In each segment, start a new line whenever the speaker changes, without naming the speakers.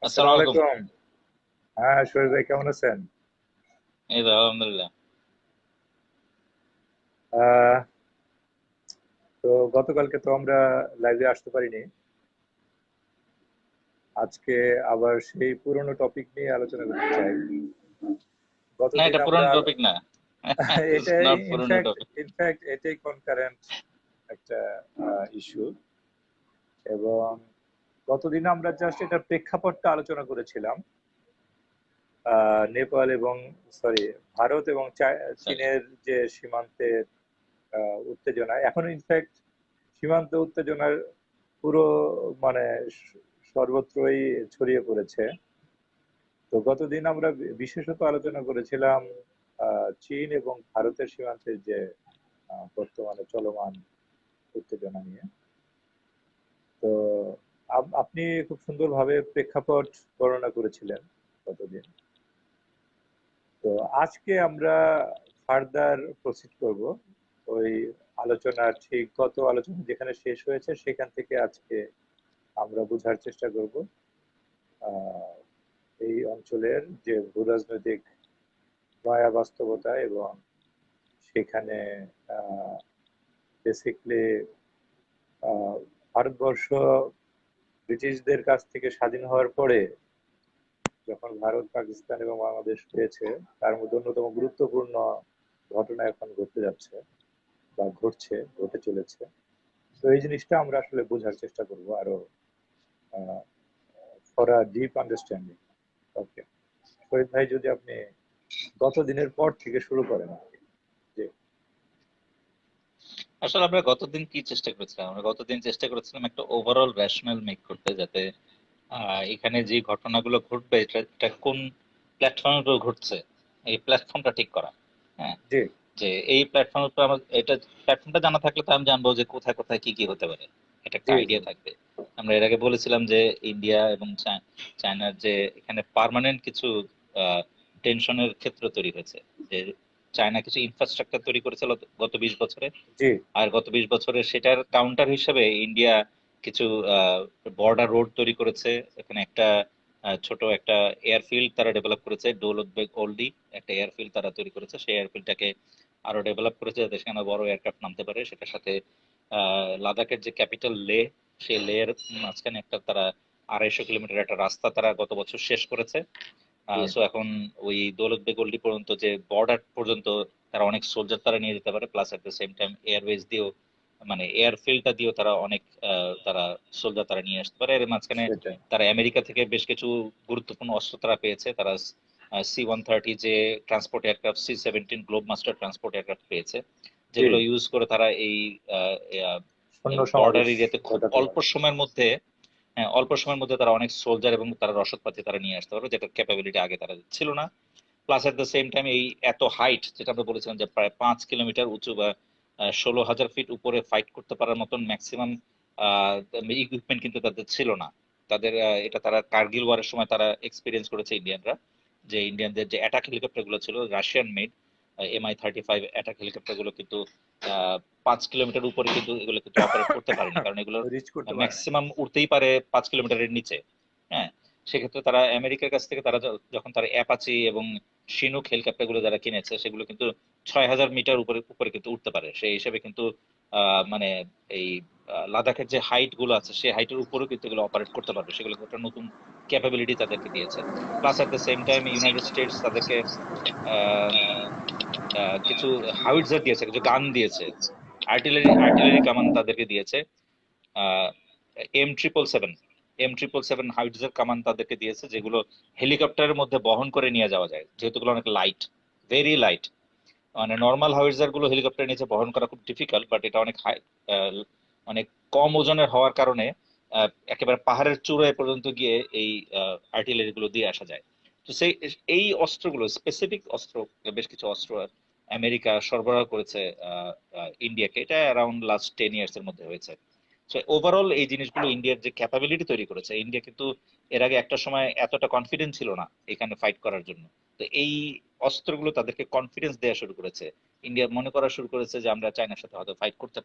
আসসালামু
আসসালামু
আলাইকুম।
আলাইকুম। হ্যাঁ, শরীফ ভাই কেমন আছেন?
এই তো আলহামদুলিল্লাহ।
আহ, তো গতকালকে তো আমরা লাইভে আসতে পারিনি। আজকে আবার সেই পুরনো টপিক নিয়ে আলোচনা করতে চাই।
না,
গতদিন
এটা পুরানো
আমরা
টপিক না। দিস ইজ
এটাই
নট পুরানো
ইনফ্যাক্ট
টপিক।
ইনফ্যাক্ট এটাই কনকারেন্ট একটা ইস্যু। এবং গতদিন আমরা জাস্ট এটা প্রেক্ষাপটটা আলোচনা করেছিলাম। নেপাল এবং সরি ভারত এবং চীনের যে সীমান্তের উত্তেজনা এখন ইনফ্যাক্ট সীমান্ত উত্তেজনার পুরো মানে সর্বত্রই ছড়িয়ে পড়েছে। তো গতদিন আমরা বিশেষত আলোচনা করেছিলাম চীন এবং ভারতের সীমান্তের যে বর্তমানে চলমান উত্তেজনা নিয়ে। তো আপনি খুব সুন্দরভাবে প্রেক্ষাপট বর্ণনা করেছিলেন গতদিন। তো আজকে আমরা ফার্দার প্রসিড করব ওই আলোচনার ঠিক গত আলোচনা যেখানে শেষ হয়েছে সেখান থেকে আজকে আমরা বোঝার চেষ্টা করব আহ, এই অঞ্চলের যে ভূরাজনৈতিক নয়া বাস্তবতা এবং সেখানে বেসিকলি ভারতবর্ষ ব্রিটিশদের কাছ থেকে স্বাধীন হওয়ার পরে যখন ভারত পাকিস্তান এবং বাংলাদেশ হয়েছে তার মধ্যে অন্যতম গুরুত্বপূর্ণ ঘটনা এখন ঘটতে যাচ্ছে বা ঘটছে ঘটে চলেছে। তো এই জিনিসটা আমরা আসলে বোঝার চেষ্টা করব আরো ফর আ ডিপ আন্ডারস্ট্যান্ডিং। ওকে, শহীদ ভাই যদি আপনি গত দিনের পর থেকে শুরু করেন আর কি। জি।
আসলে আমরা গতদিন কি চেষ্টা করেছিলাম? আমরা গতদিন চেষ্টা করেছিলাম একটা ওভারঅল রেশনাল মেক করতে, যাতে এখানে যে ঘটনাগুলো ঘটবে এটা কোন প্ল্যাটফর্মের উপর ঘটছে, এই প্ল্যাটফর্মটা ঠিক করা। হ্যাঁ,
জি।
যে এই প্ল্যাটফর্মের উপর আমার এটা প্ল্যাটফর্মটা জানা থাকলে তো আমি জানবো যে কোথায় কোথায় কি কি হতে পারে। এটা একটা
জি। জি।
আইডিয়া থাকবে। আমরা এর আগে বলেছিলাম যে ইন্ডিয়া এবং চায়নার যে এখানে পার্মানেন্ট কিছু টেনশনের ক্ষেত্র তৈরি হয়েছে। যে চায়না কিছু ইনফ্রাস্ট্রাকচার তৈরি করেছিল গত 20 বছরে,
জি।
আর গত 20 বছরে সেটার কাউন্টার হিসেবে ইন্ডিয়া কিছু বর্ডার রোড তৈরি করেছে। এখানে একটা ছোট একটা এয়ারফিল্ড তারা ডেভেলপ করেছে, দৌলত বেগ ওল্ডি একটা এয়ারফিল্ড তারা তৈরি করেছে। সেই এয়ারফিল্ডটাকে আরো ডেভেলপ করেছে যাতে সেখানে বড় এয়ারক্রাফট নামতে পারে। সেটার সাথে লাদাখের যে ক্যাপিটাল লে, সেই লের মাঝখানে একটা তারা 250 কিলোমিটার একটা রাস্তা তারা গত বছর শেষ করেছে।
জি।
সো এখন ওই দৌলত বেগল্লি পর্যন্ত যে বর্ডার পর্যন্ত তারা অনেক সোলজার তারা নিয়ে যেতে পারে, plus at the same time Airways দিয়েও, মানে এয়ারফিল্ডটা দিয়েও তারা অনেক তারা সোলজার তারা নিয়ে আসতে পারে। এর মাঝখানে
সেটাই।
তারা আমেরিকা থেকে বেশ কিছু গুরুত্বপূর্ণ অস্ত্র তারা পেয়েছে। তারা C-130 যে transport aircraft, C-17 globe master transport aircraft পেয়েছে,
জি।
যেগুলো ইউজ করে তারা এই
সৈন্য
বর্ডার
সমাবেশ
এরিয়াতে খুব
ঘটাতে
অল্প
পারে।
সময়ের মধ্যে, হ্যাঁ, অল্প সময়ের মধ্যে তারা অনেক সোলজার এবং তারা রসদপাতি তারা নিয়ে আসতে পারবে, যেটার ক্যাপাবিলিটি আগে তারা ছিল না। Plus at the same time এই এত হাইট, যেটা আমরা বলেছিলাম যে প্রায় 5 কিলোমিটার উঁচু বা 16,000 ফিট উপরে ফাইট করতে পারার মতন ম্যাক্সিমাম ইকুইপমেন্ট কিন্তু তাদের ছিল না। তাদের এটা তারা কার্গিল ওয়ারের সময় তারা এক্সপিরিয়েন্স করেছে ইন্ডিয়ানরা, যে ইন্ডিয়ানদের যে অ্যাটাক হেলিকপ্টার গুলো ছিল Russian made MI-35 attack helicopter গুলো কিন্তু 5 কিলোমিটার উপরে কিন্তু এগুলো কিন্তু অপারেট করতে পারেনি, কারণ এগুলো
রিচ করতে পারে না।
ম্যাক্সিমাম উঠতেই পারে 5 কিলোমিটারের নিচে। হ্যাঁ, সেক্ষেত্রে তারা আমেরিকার কাছ থেকে তারা যখন তারা অ্যাপাচি এবং শিনুক হেলিকপ্টার গুলো যারা কিনেছে, সেগুলো কিন্তু 6,000 মিটার উপরে উপরে কিন্তু উঠতে পারে। সেই হিসেবে কিন্তু মানে এই লাদাখের যে হাইট গুলো আছে সেই হাইটের উপরেও কিন্তু এগুলো অপারেট করতে পারবে, সেগুলো একটা নতুন ক্যাপাবিলিটি তাদেরকে দিয়েছে। Plus at the same time United states তাদেরকে আহ, কিছু হাউইটজার দিয়েছে, কিছু গান দিয়েছে, আর্টিলারি কামান তাদেরকে দিয়েছে। M777 হাইড্রোজেন কামান তাদেরকে দিয়েছে, যেগুলো হেলিকপ্টারের মধ্যে বহন করে নিয়ে যাওয়া যায়, যেহেতু এগুলো অনেক লাইট, ভেরি লাইট। মানে নর্মাল হাইড্রোজার গুলো হেলিকপ্টারের নিচে বহন করা খুব ডিফিকাল্ট, বাট এটা অনেক হাই, অনেক কম ওজনের হওয়ার কারণে একেবারে পাহাড়ের চূড়ায় পর্যন্ত গিয়ে এই আর্টিলারি গুলো দিয়ে আসা যায়। তো সেই এই অস্ত্রগুলো স্পেসিফিক অস্ত্র, বেশ কিছু অস্ত্র আমেরিকা সরবরাহ করেছে ইন্ডিয়াকে। এটা অ্যারাউন্ড লাস্ট 10 ইয়ার্স এর মধ্যে হয়েছে। সো ওভারঅল এই জিনিসগুলো ইন্ডিয়ার যে ক্যাপাবিলিটি তৈরি করেছে, ইন্ডিয়া কিন্তু এর আগে একটা সময় এতটা কনফিডেন্স ছিল না এখানে ফাইট করার জন্য। তো এই অস্ত্রগুলো তাদেরকে কনফিডেন্স দেওয়া শুরু করেছে ইন্ডিয়া মনে করা শুরু করেছে যে আমরা চায়নার সাথে হয়তো ফাইট করতে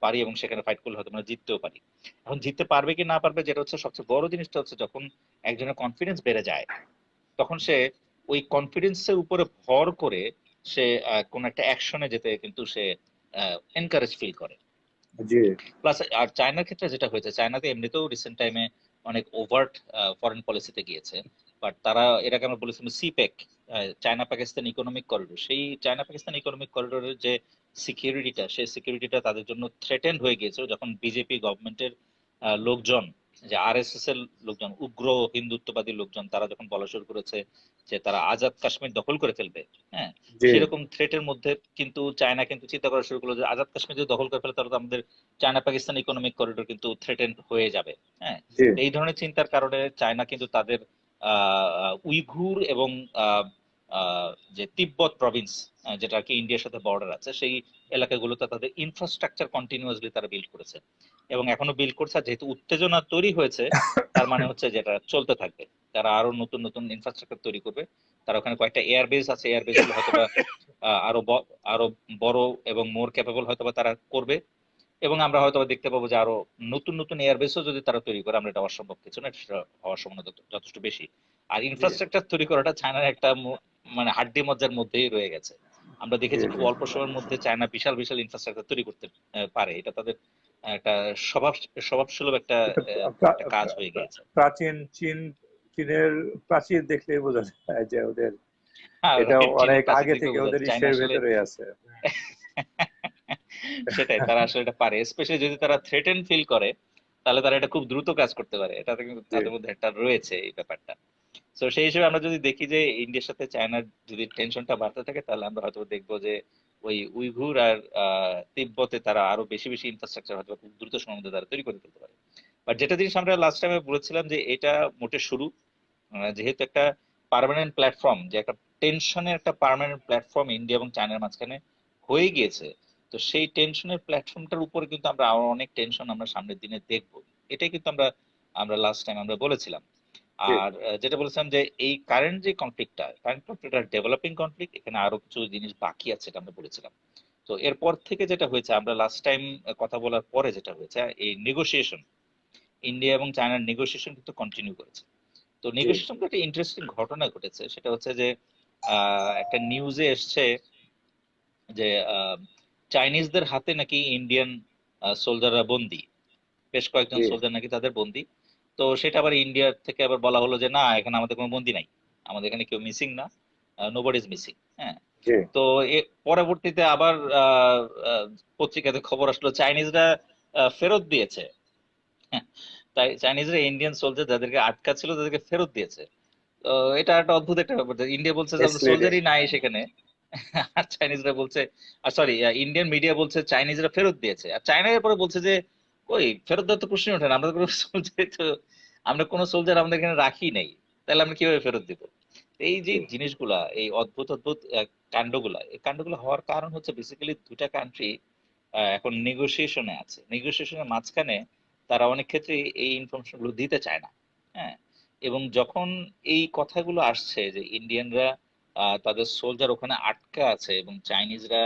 পারি, এবং সেখানে ফাইট করলে হয়তো আমরা জিততেও পারি। এখন জিততে পারবে কি না পারবে, যেটা হচ্ছে সবচেয়ে বড় জিনিসটা হচ্ছে যখন একজনের কনফিডেন্স বেড়ে যায়, তখন সে ওই কনফিডেন্সের উপরে ভর করে সে কোন একটা অ্যাকশনে যেতে কিন্তু সে এনকারেজ ফিল করে।
জি
প্লাস আর চায়নার ক্ষেত্রে যেটা হয়েছে, চায়নাতে এমনিতেও রিসেন্ট টাইমে অনেক ওভার্ট ফরেন পলিসিতে গিয়েছে। বাট তারা এর আগে আমরা বলেছিলাম সিপেক, চায়না পাকিস্তান ইকোনমিক করিডোর, সেই চায়না পাকিস্তান ইকোনমিক করিডোরের যে সিকিউরিটিটা, সেই সিকিউরিটিটা তাদের জন্য থ্রেটেন্ড হয়ে গিয়েছিল যখন বিজেপি গভর্নমেন্টের লোকজন, যে আরএসএস এর লোকজন, উগ্র হিন্দুত্ববাদী লোকজন, তারা যখন বলা শুরু করেছে যে তারা আজাদ কাশ্মীর দখল করে ফেলবে, হ্যাঁ,
জি
সেরকম থ্রেটের মধ্যে কিন্তু চায়না কিন্তু চিন্তা করা শুরু করলো যে আজাদ কাশ্মীর যদি দখল করে ফেলে তাহলে তো আমাদের চায়না পাকিস্তান ইকোনমিক করিডোর কিন্তু থ্রেটেন হয়ে যাবে। হ্যাঁ,
জি
তো এই ধরনের চিন্তার কারণে চায়না কিন্তু তাদের উইঘুর এবং আহ, আহ, যে তিব্বত প্রভিন্স, যেটা আর কি ইন্ডিয়ার সাথে বর্ডার আছে, সেই এলাকাগুলোতে তাদের ইনফ্রাস্ট্রাকচার কন্টিনিউয়াসলি তারা বিল্ড করেছে এবং এখনো বিল্ড করছে। আর যেহেতু উত্তেজনা তৈরি হয়েছে, তার মানে হচ্ছে যেটা চলতে থাকবে, তারা আরো নতুন নতুন ইনফ্রাস্ট্রাকচার তৈরি করবে। তারা ওখানে কয়েকটা এয়ারবেস আছে, এয়ারবেস গুলো হয়তোবা আরো বড় এবং মোর ক্যাপেবল হয়তোবা তারা করবে। এবং আমরা হয়তো দেখতে পাবো যে আরো নতুন নতুন এয়ারবেসও যদি তারা তৈরি করে, আমরা এটা অসম্ভব কিছু না, সেটা হওয়ার সম্ভাবনা যথেষ্ট বেশি। আর
জি
ইনফ্রাস্ট্রাকচার তৈরি করাটা চায়নার একটা মানে হাড্ডি মজ্জার মধ্যেই রয়ে গেছে। আমরা
জি
দেখেছি খুব
জি
অল্প সময়ের মধ্যে চায়না বিশাল বিশাল ইনফ্রাস্ট্রাকচার তৈরি করতে পারে। এটা তাদের একটা স্বভাব স্বভাবসুলভ একটা
এটা
একটা কাজ হয়ে গিয়েছে।
প্রাচীন চীনের প্রাচীর দেখলেই বোঝা যায় যে ওদের
হ্যাঁ,
এটা
রাইট, চীনের
অনেক
প্রাচীর
আগে
দেখলে
থেকে
বোঝা
ওদের
যায় চায়না
ইসের
আসলে
ভেতরে আছে।
সেটাই, তারা আসলে এটা পারে। স্পেশালি যদি তারা থ্রেটেন ফিল করে, তাহলে তারা এটা খুব দ্রুত কাজ করতে পারে। এটাতে কিন্তু
জি
তাদের মধ্যে একটা রয়েছে এই ব্যাপারটা। তো সেই হিসেবে আমরা যদি দেখি যে ইন্ডিয়ার সাথে চায়নার যদি টেনশনটা বাড়তে থাকে, তাহলে আমরা হয়তো দেখবো যে ওই উইঘুর আর তিব্বতে তারা আরো বেশি বেশি ইনফ্রাস্ট্রাকচার হয়তো খুব দ্রুত সময়ের মধ্যে তারা তৈরি করে ফেলতে পারে। বাট যেটা জিনিস আমরা লাস্ট টাইমে বলেছিলাম যে এটা মোটে শুরু, যেহেতু একটা পার্মানেন্ট প্ল্যাটফর্ম, যে একটা টেনশনের একটা পার্মানেন্ট প্ল্যাটফর্ম ইন্ডিয়া এবং চায়নার মাঝখানে হয়ে গিয়েছে, তো সেই টেনশনের প্ল্যাটফর্মটার উপরে কিন্তু আমরা আরো অনেক টেনশন আমরা সামনের দিনে দেখবো। এটাই কিন্তু আমরা আমরা লাস্ট টাইম আমরা বলেছিলাম।
জি
আর যেটা বলেছিলাম যে এই কারেন্ট যে কনফ্লিক্টটা, কারেন্ট কনফ্লিক্ট ডেভেলপিং কনফ্লিক্ট, এখানে আরো কিছু জিনিস বাকি আছে, এটা আমরা বলেছিলাম। তো এরপর থেকে যেটা হয়েছে, আমরা লাস্ট টাইম কথা বলার পরে যেটা হয়েছে, এই নেগোসিয়েশন, ইন্ডিয়া এবং চায়নার নেগোসিয়েশন কিন্তু কন্টিনিউ করেছে। তো
জি
নেগোসিয়েশন একটা ইন্টারেস্টিং ঘটনা ঘটেছে, সেটা হচ্ছে যে একটা নিউজে এসছে যে চাইনিজদের হাতে নাকি ইন্ডিয়ান সোলজাররা বন্দী, বেশ কয়েকজন
জি
সোলজার নাকি তাদের বন্দী। তো সেটা আবার ইন্ডিয়ার থেকে আবার বলা হলো যে না, এখানে আমাদের কোনো বন্দী নাই, আমাদের এখানে কেউ মিসিং না, নোবডি ইজ মিসিং। হ্যাঁ,
জি
তো পরবর্তীতে আবার আহ, আহ, পত্রিকাতে খবর আসলো চাইনিজরা ফেরত দিয়েছে। হ্যাঁ, তাই চাইনিজরা ইন্ডিয়ান সোলজার যাদেরকে আটকা ছিল তাদেরকে ফেরত দিয়েছে। তো এটা একটা অদ্ভুত একটা ব্যাপার যে ইন্ডিয়া বলছে যে আমাদের
মিসলিডিং।
সোলজারই নাই সেখানে, আর চাইনিজরা বলছে, আর সরি, ইন্ডিয়ান মিডিয়া বলছে চাইনিজরা ফেরত দিয়েছে, আর চায়না এরপরে বলছে যে ওই ফেরত দেওয়ার তো প্রশ্নই ওঠে না, আমরা তো কোনো সোলজার তো, আমরা কোনো সোলজার আমাদের এখানে রাখি নাই, তাহলে আমরা কিভাবে ফেরত দিব? এই যে
জি
জিনিসগুলা, এই অদ্ভুত অদ্ভুত কাণ্ডগুলা, এই কাণ্ডগুলো হওয়ার কারণ হচ্ছে বেসিক্যালি দুটা কান্ট্রি এখন নেগোসিয়েশনে আছে, নেগোসিয়েশনের মাঝখানে তারা অনেক ক্ষেত্রে এই ইনফরমেশন গুলো দিতে চায় না। হ্যাঁ, এবং যখন এই কথাগুলো আসছে যে ইন্ডিয়ানরা তাদের সোলজার ওখানে আটকা আছে এবং চাইনিজরা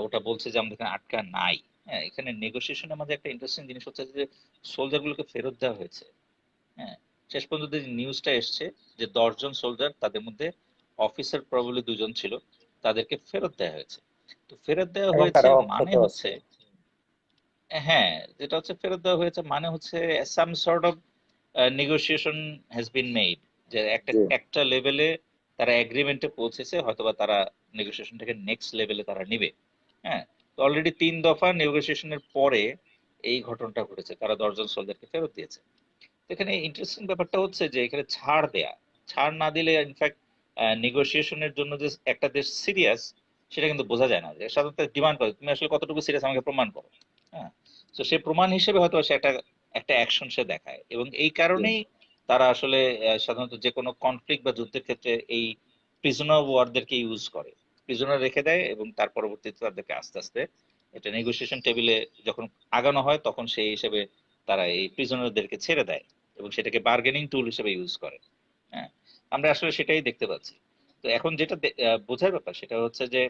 ওটা বলছে যে আমাদের এখানে আটকা নাই। হ্যাঁ, এখানে নেগোসিয়েশনের মাঝে একটা ইন্টারেস্টিং জিনিস হচ্ছে যে সোলজার গুলোকে ফেরত দেওয়া হয়েছে। হ্যাঁ, শেষ পর্যন্ত যে নিউজটা এসছে যে 10 জন সোলজার, তাদের মধ্যে অফিসার প্রবাবলি 2 জন ছিল, তাদেরকে ফেরত দেওয়া হয়েছে। তো ফেরত দেওয়া
এবং
হয়েছে
তারা অক্ষত
মানে
আছে।
হচ্ছে, হ্যাঁ, যেটা হচ্ছে ফেরত দেওয়া হয়েছে মানে হচ্ছে some sort of negotiation has been made, যে একটা
জি
একটা লেভেলে তারা এগ্রিমেন্টে পৌঁছেছে, হয়তোবা তারা নেগোসিয়েশনটাকে নেক্সট লেভেলে তারা নিবে। হ্যাঁ, তো অলরেডি 3 দফা নেগোসিয়েশনের পরে এই ঘটনাটা ঘটেছে, তারা 10 জন সোলজারকে ফেরত দিয়েছে। তো এখানে ইন্টারেস্টিং ব্যাপারটা হচ্ছে যে এখানে ছাড় দেয়া, ছাড় না দিলে ইনফ্যাক্ট নেগোসিয়েশনের জন্য যে একটা দেশ সিরিয়াস, সেটা কিন্তু বোঝা যায় না। যে সাধারণত ডিমান্ড করে তুমি আসলে কতটুকু সিরিয়াস আমাকে প্রমাণ করো। হ্যাঁ, তো সে প্রমাণ হিসেবে হয়তো সে একটা একটা অ্যাকশন সে দেখায়, এবং এই
জি
কারণেই তারা আসলে সাধারণত যে কোনো কনফ্লিক্ট বা যুদ্ধের ক্ষেত্রে এই প্রিজনার অফ ওয়ারদেরকে ইউজ করে, প্রিজনার রেখে দেয় এবং তার পরবর্তীতে তাদেরকে আস্তে আস্তে এটা নেগোসিয়েশন টেবিলে যখন আগানো হয়, তখন সেই হিসেবে তারা এই প্রিজনারদেরকে ছেড়ে দেয় এবং সেটাকে বার্গেনিং টুল হিসেবে ইউজ করে। হ্যাঁ, আমরা আসলে সেটাই দেখতে পাচ্ছি। তো এখন যেটা বোঝার ব্যাপার সেটা হচ্ছে যে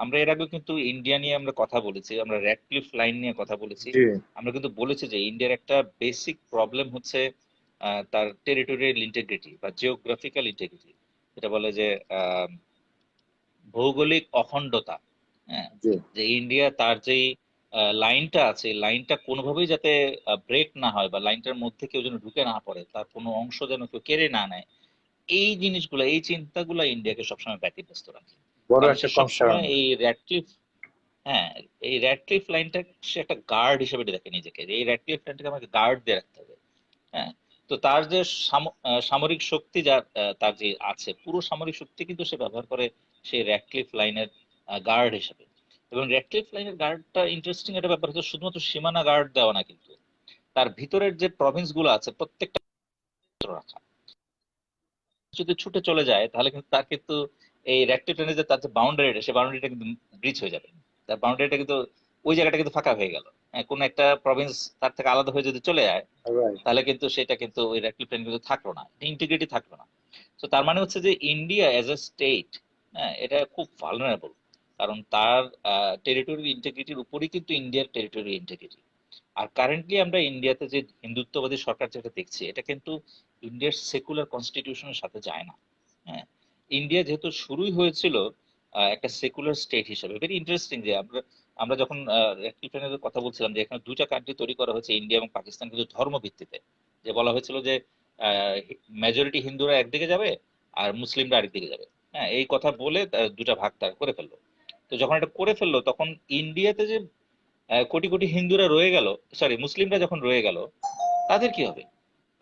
আমরা এর আগে কিন্তু ইন্ডিয়া নিয়ে আমরা কথা বলেছি, আমরা র্যাডক্লিফ লাইন নিয়ে কথা বলেছি।
জি
আমরা কিন্তু বলেছি যে ইন্ডিয়ার একটা বেসিক প্রবলেম হচ্ছে তার টেরিটোরিয়াল ইন্টিগ্রিটি বা জিওগ্রাফিক্যাল ইন্টিগ্রিটি, যেটা বলে যে আহ, ভৌগোলিক অখণ্ডতা। হ্যাঁ,
জি
যে ইন্ডিয়া তার যেই লাইনটা আছে, লাইনটা কোনোভাবেই যাতে ব্রেক না হয় বা লাইনটার মধ্যে কেউ যেন ঢুকে না পড়ে, তার কোনো অংশ যেন কেউ কেড়ে না নেয়। এই জিনিসগুলো, এই চিন্তাগুলো ইন্ডিয়াকে সবসময় ব্যতিব্যস্ত রাখে।
বড়
কারণ
একটা
সে
কনসার্ন।
সবসময় এই র্যাডক্লিফ, হ্যাঁ, এই র্যাডক্লিফ লাইনটা সে একটা গার্ড হিসেবে দেখে নিজেকে, যে এই র্যাডক্লিফ লাইনটাকে আমাকে গার্ড দিয়ে রাখতে হবে। হ্যাঁ, তো তার যে সামরিক শক্তি যা তার যে আছে, পুরো সামরিক শক্তি কিন্তু সে ব্যবহার করে সেই র্যাডক্লিফ লাইনের গার্ড হিসেবে। এবং র্যাডক্লিফ লাইনের গার্ডটা ইন্টারেস্টিং একটা ব্যাপার হচ্ছে শুধুমাত্র সীমানা গার্ড দেওয়া না, কিন্তু তার ভিতরের যে প্রভিন্স গুলো আছে প্রত্যেকটা রাখা। যদি ছুটে চলে যায় তাহলে কিন্তু তার কিন্তু এই র্যাডক্লিফ লাইনের যে তার যে বাউন্ডারিটা, সেই বাউন্ডারিটা কিন্তু ব্রিচ হয়ে যাবে। তার বাউন্ডারিটা কিন্তু, ওই জায়গাটা কিন্তু ফাঁকা হয়ে গেল। হ্যাঁ, কোনো একটা প্রভিন্স তার থেকে আলাদা হয়ে যদি চলে যায়,
রাইট।
তাহলে কিন্তু সেটা কিন্তু ওই র্যাডক্লিফ লাইন কিন্তু থাকলো না, ইন্টিগ্রিটি থাকলো না। তো তার মানে হচ্ছে যে ইন্ডিয়া অ্যাজ এ স্টেট, হ্যাঁ, এটা খুব ভালনারেবল। কারণ তার টেরিটরি ইন্টিগ্রিটির উপরই কিন্তু ইন্ডিয়ার টেরিটরি ইন্টিগ্রিটি। আর কারেন্টলি আমরা ইন্ডিয়াতে যে হিন্দুত্ববাদী সরকার যেটা দেখছি, এটা কিন্তু ইন্ডিয়ার সেকুলার কনস্টিটিউশনের সাথে যায় না। হ্যাঁ, ইন্ডিয়া যেহেতু শুরুই হয়েছিল একটা সেকুলার স্টেট হিসেবে, ভেরি ইন্টারেস্টিং যে আমরা আমরা যখন রেফ্রিজারেটরের কথা বলছিলাম যে এখানে দুইটা কান্ট্রি তৈরি করা হয়েছে, ইন্ডিয়া এবং পাকিস্তান, কিন্তু ধর্ম ভিত্তিতে। যে বলা হয়েছিল যে মেজরিটি হিন্দুরা একদিকে যাবে আর মুসলিমরা আরেকদিকে যাবে। হ্যাঁ, এই কথা বলে দুটা ভাগ তারা করে ফেললো। তো যখন এটা করে ফেললো তখন ইন্ডিয়াতে যে কোটি কোটি হিন্দুরা রয়ে গেল, সরি মুসলিমরা যখন রয়ে গেল, তাদের কি হবে?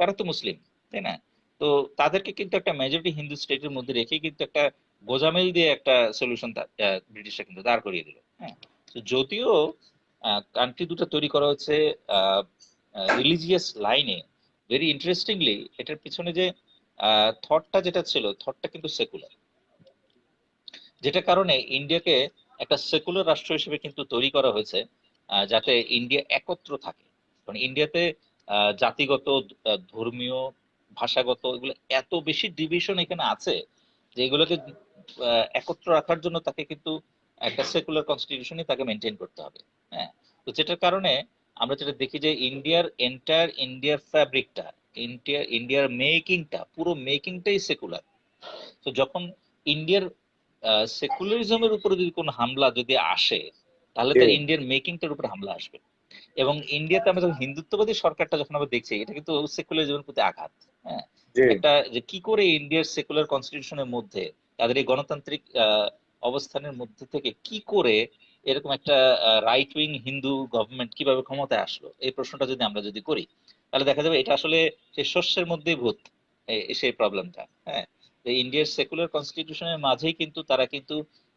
তারা তো মুসলিম, তাই না? তো তাদেরকে কিন্তু একটা মেজরিটি হিন্দু স্টেটের মধ্যে রেখে কিন্তু একটা গোজামিল দিয়ে একটা সলিউশন ব্রিটিশরা কিন্তু দাঁড় করিয়ে দিল। হ্যাঁ, তো যদিও কান্ট্রি দুটো তৈরি করা হচ্ছে রিলিজিয়াস লাইনে, ভেরি ইন্টারেস্টিংলি এটার পিছনে যে থটটা যেটা ছিল, থটটা কিন্তু সেকুলার। যেটা কারণে ইন্ডিয়াকে একটা সেকুলার রাষ্ট্র হিসেবে কিন্তু তৈরি করা হয়েছে, যাতে ইন্ডিয়া একত্র থাকে। কারণ ইন্ডিয়াতে জাতিগত, ধর্মীয়, ভাষাগত এগুলো এত বেশি ডিভিশন এখানে আছে যে এগুলোকে একত্র রাখার জন্য তাকে কিন্তু একটা সেকুলার কনস্টিটিউশনই তাকে মেনটেন করতে হবে। হ্যাঁ, তো যেটার কারণে আমরা যেটা দেখি যে ইন্ডিয়ার ফ্যাব্রিকটা, ইন্ডিয়ার মেকিংটা, পুরো মেকিংটাই সেকুলার। তো যখন ইন্ডিয়ার সেকুলারিজমের উপরে যদি কোনো হামলা যদি আসে, তাহলে
জি
তার ইন্ডিয়ার মেকিংটার উপরে হামলা আসবে। এবং ইন্ডিয়াতে আমরা যখন হিন্দুত্ববাদী সরকারটা যখন আমরা দেখছি, এটা কিন্তু সেকুলারিজমের প্রতি আঘাত। হ্যাঁ,
জি
একটা যে কি করে ইন্ডিয়ার সেকুলার কনস্টিটিউশনের মধ্যে তাদের এই গণতান্ত্রিক অবস্থানের মধ্যে থেকে কি করে এরকম একটা রাইট উইং হিন্দু গভর্নমেন্ট কিভাবে ক্ষমতায় আসলো, এই প্রশ্নটা যদি আমরা যদি করি, তাহলে দেখা যাবে এটা আসলে সেই শস্যের মধ্যেই ভূত, সেই প্রবলেমটা। হ্যাঁ, ইন্ডিয়ার সেকুলার কনস্টিটিউশনের মাঝেই কিন্তু তারা কিন্তু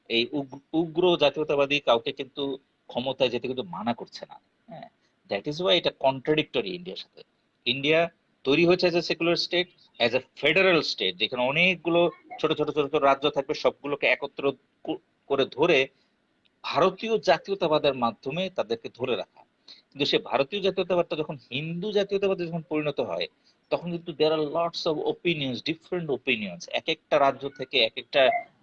এই উগ্র জাতীয়তাবাদী কাউকে কিন্তু ক্ষমতায় যেতে কিন্তু মানা করছে না। হ্যাঁ, দ্যাট ইজ ওয়াই এটা কন্ট্রাডিক্টরি ইন্ডিয়ার সাথে। ইন্ডিয়া তৈরি হয়েছে as a secular state, as a federal state, যেখানে অনেকগুলো ছোট ছোট ছোট ছোট রাজ্য থাকবে, সবগুলোকে একত্র করে ধরে ভারতীয় জাতীয়তাবাদের মাধ্যমে তাদেরকে ধরে রাখা। কিন্তু সে ভারতীয় জাতীয়তাবাদটা যখন হিন্দু জাতীয়তাবাদে যখন পরিণত হয়, তখন কিন্তু there are lots of opinions, different opinions, এক একটা রাজ্য থেকে, এক একটা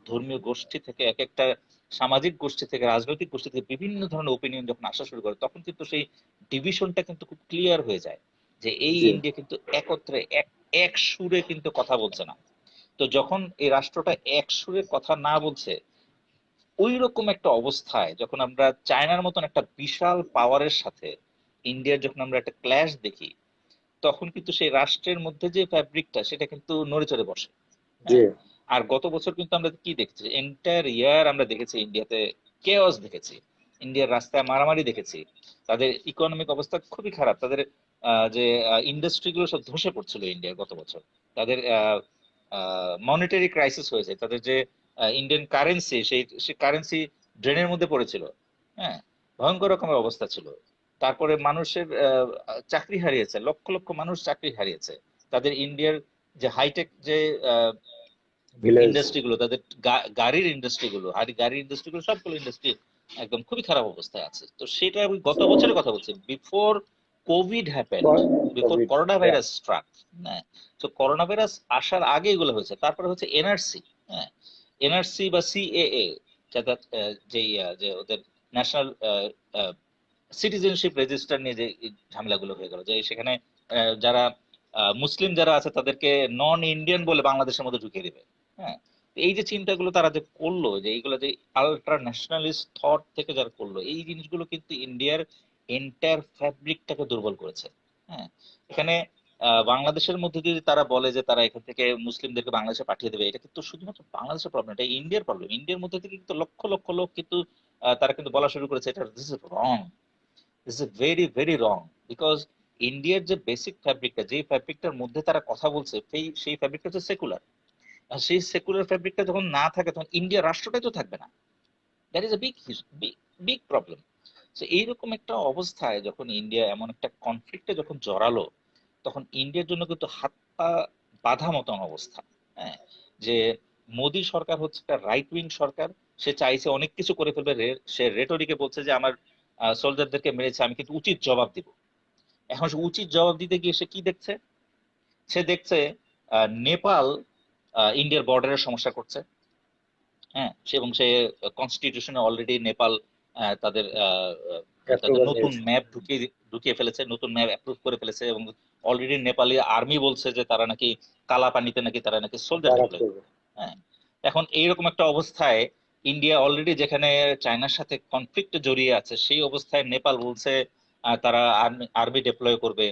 ধর্মীয় গোষ্ঠী থেকে, এক একটা সামাজিক গোষ্ঠী থেকে, রাজনৈতিক গোষ্ঠী থেকে বিভিন্ন ধরনের ওপিনিয়ন যখন আসা শুরু করে, তখন কিন্তু সেই ডিভিশনটা কিন্তু খুব ক্লিয়ার হয়ে যায় যে এই
জি
ইন্ডিয়া কিন্তু একত্রে এক এক সুরে কিন্তু কথা বলছে না। তো যখন এই রাষ্ট্রটা এক সুরে কথা না বলছে, ওই রকম একটা অবস্থায় যখন আমরা চায়নার মতন একটা বিশাল পাওয়ারের সাথে ইন্ডিয়ার যখন আমরা একটা ক্ল্যাশ দেখি, তখন কিন্তু সেই রাষ্ট্রের মধ্যে যে ফ্যাব্রিকটা সেটা কিন্তু নড়ে চড়ে বসে।
জি
হ্যাঁ, আর গত বছর কিন্তু আমরা কি দেখেছি, এন্টায়ার ইয়ার আমরা দেখেছি ইন্ডিয়াতে কেওস দেখেছি, ইন্ডিয়ার রাস্তায় মারামারি দেখেছি। তাদের ইকোনমিক অবস্থা খুবই খারাপ, তাদের যে ইন্ডাস্ট্রি গুলো সব ধসে পড়ছিল ইন্ডিয়ার গত বছর। তাদের মনিটারি ক্রাইসিস হয়েছে, তাদের যে ইন্ডিয়ান কারেন্সি, সেই কারেন্সি ড্রেনের মধ্যে পড়েছিল। হ্যাঁ, ভয়ঙ্কর রকমের অবস্থা ছিল। তারপরে মানুষের চাকরি হারিয়েছে, লক্ষ লক্ষ মানুষ চাকরি হারিয়েছে। তাদের ইন্ডিয়ার যে হাইটেক যে
ভিলেজ।
ইন্ডাস্ট্রি গুলো, তাদের গাড়ির ইন্ডাস্ট্রি গুলো, গাড়ির ইন্ডাস্ট্রি গুলো, সবগুলো ইন্ডাস্ট্রি একদম খুবই খারাপ অবস্থায় আছে। তো সেটা আমি গত বছরের কথা বলছি, before COVID happened, before
COVID.
Corona virus struck. হ্যাঁ, তো করোনা ভাইরাস আসার আগে এগুলো হয়েছে। তারপরে হচ্ছে এনআরসি। হ্যাঁ, এনআরসি বা সিএএ, যাতে যে ওদের ন্যাশনাল সিটিজেনশিপ রেজিস্টার নিয়ে যে এই ঝামেলাগুলো হয়ে গেল, যে সেখানে যারা মুসলিম যারা আছে তাদেরকে নন ইন্ডিয়ান বলে বাংলাদেশের মধ্যে ঢুকিয়ে দিবে। হ্যাঁ, তো এই যে চিন্তাগুলো তারা যে করলো, যে এইগুলো যে আলট্রা ন্যাশনালিস্ট থট থেকে যারা করলো, এই জিনিসগুলো কিন্তু ইন্ডিয়ার এন্টায়ার ফ্যাব্রিকটাকে দুর্বল করেছে। হ্যাঁ, এখানে বাংলাদেশের মধ্যে যদি তারা বলে যে তারা এখান থেকে মুসলিমদেরকে বাংলাদেশে পাঠিয়ে দেবে, এটা কিন্তু শুধুমাত্র বাংলাদেশের প্রবলেম, এটা ইন্ডিয়ার প্রবলেম। ইন্ডিয়ার মধ্যে থেকে কিন্তু লক্ষ লক্ষ লোক কিন্তু তারা কিন্তু বলা শুরু করেছে এটা this is wrong, this is very very wrong. Because ইন্ডিয়ার যে বেসিক ফ্যাব্রিকটা, যে ফ্যাব্রিকটার মধ্যে তারা কথা বলছে, সেই ফ্যাব্রিকটা হচ্ছে সেকুলার। আর সেই সেকুলার ফ্যাব্রিকটা যখন না থাকে তখন ইন্ডিয়া রাষ্ট্রটাই তো থাকবে না। That is a big big big problem. তো এইরকম একটা অবস্থায় যখন ইন্ডিয়া এমন একটা কনফ্লিক্টে যখন জড়ালো, তখন ইন্ডিয়ার জন্য কিন্তু হাত পা বাঁধা মতন অবস্থা। হ্যাঁ, যে মোদী সরকার হচ্ছে একটা রাইট উইং সরকার, সে চাইছে অনেক কিছু করে ফেলবে, সে রেটরিকে বলছে যে আমার সোলজারদেরকে মেরেছে, আমি কিন্তু উচিত জবাব দিব। এখন সে উচিত জবাব দিতে গিয়ে সে কি দেখছে? সে দেখছে নেপাল ইন্ডিয়ার বর্ডারের সমস্যা করছে। হ্যাঁ, এবং সে কনস্টিটিউশনে অলরেডি নেপাল তাদের তাদের
অ্যাপ্রুভাল
নতুন
নিয়েছে।
ম্যাপ ঢুকিয়ে ঢুকিয়ে ফেলেছে, নতুন ম্যাপ অ্যাপ্রুভ করে ফেলেছে, এবং অলরেডি নেপালি আর্মি বলছে যে তারা নাকি কালা পানিতে নাকি তারা নাকি সোলজার
বারাক
ডিপ্লয়
করবে।
করবে। হ্যাঁ, এখন এইরকম একটা অবস্থায় ইন্ডিয়া অলরেডি যেখানে চায়নার সাথে কনফ্লিক্টে জড়িয়ে আছে, সেই অবস্থায় নেপাল বলছে তারা আর্মি আর্মি ডিপ্লয় করবে।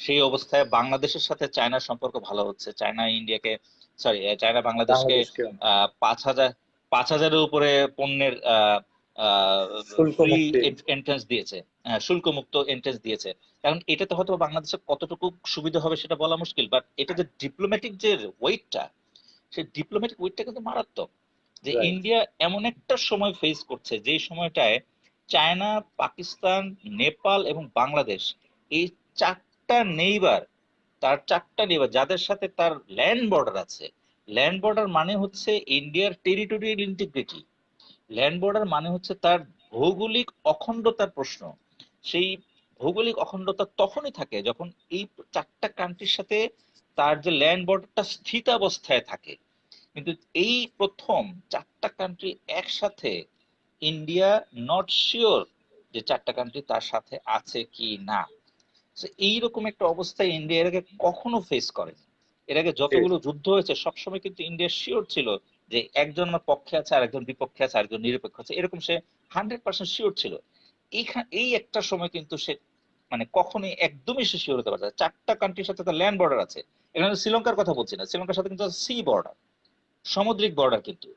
সেই অবস্থায় বাংলাদেশের সাথে চায়নার সম্পর্ক ভালো হচ্ছে, চায়না ইন্ডিয়াকে, সরি, চায়না বাংলাদেশকে
বাংলাদেশকে
5,000 5,000-এর উপরে পণ্যের
শুল্ক
ফ্রি
মুক্তি।
এন্ট্রান্স দিয়েছে, শুল্ক মুক্ত এন্ট্রান্স দিয়েছে। কারণ এটাতে হয়তো বাংলাদেশের কতটুকু সুবিধা হবে সেটা বলা মুশকিল, বাট এটা যে ডিপ্লোম্যাটিক যে ওয়েটটা, সেই ডিপ্লোম্যাটিক ওয়েটটা কিন্তু মারাত্মক। যে
রাইট।
ইন্ডিয়া এমন একটা সময় ফেস করছে, যে সময়টায় চায়না, পাকিস্তান, নেপাল এবং বাংলাদেশ, এই চারটা নেইবার, চারটা নেইবার যাদের সাথে তার ল্যান্ড বর্ডার আছে। ল্যান্ড বর্ডার মানে হচ্ছে ইন্ডিয়ার টেরিটোরিয়াল ইন্টিগ্রিটি। ল্যান্ড বর্ডার মানে হচ্ছে তার ভৌগোলিক অখণ্ডতার প্রশ্ন। সেই ভৌগোলিক অখণ্ডতা তখনই থাকে যখন এই চারটা কান্ট্রির সাথে তার যে ল্যান্ড বর্ডারটা স্থিতাবস্থায় থাকে। কিন্তু এই প্রথম চারটা কান্ট্রি একসাথে, ইন্ডিয়া নট শিওর যে চারটা কান্ট্রি তার সাথে আছে কি না। So এইরকম একটা অবস্থায় ইন্ডিয়া এর আগে কখনো ফেস করেনি। এর আগে
জি।
যতগুলো যুদ্ধ হয়েছে সবসময় কিন্তু ইন্ডিয়া শিওর ছিল যে একজন আমার পক্ষে আছে, আরেকজন বিপক্ষে আছে, আরেকজন নিরপেক্ষ আছে, এরকম সে 100% শিওর ছিল। এই একটা সময় কিন্তু সে মানে কখনোই একদমই সে শিওর হতে পারছে না। চারটা কান্ট্রির সাথে তার ল্যান্ড বর্ডার আছে। এখানে শ্রীলঙ্কার কথা বলছি না, শ্রীলঙ্কার সাথে কিন্তু সি বর্ডার, সামুদ্রিক বর্ডার কিন্তু।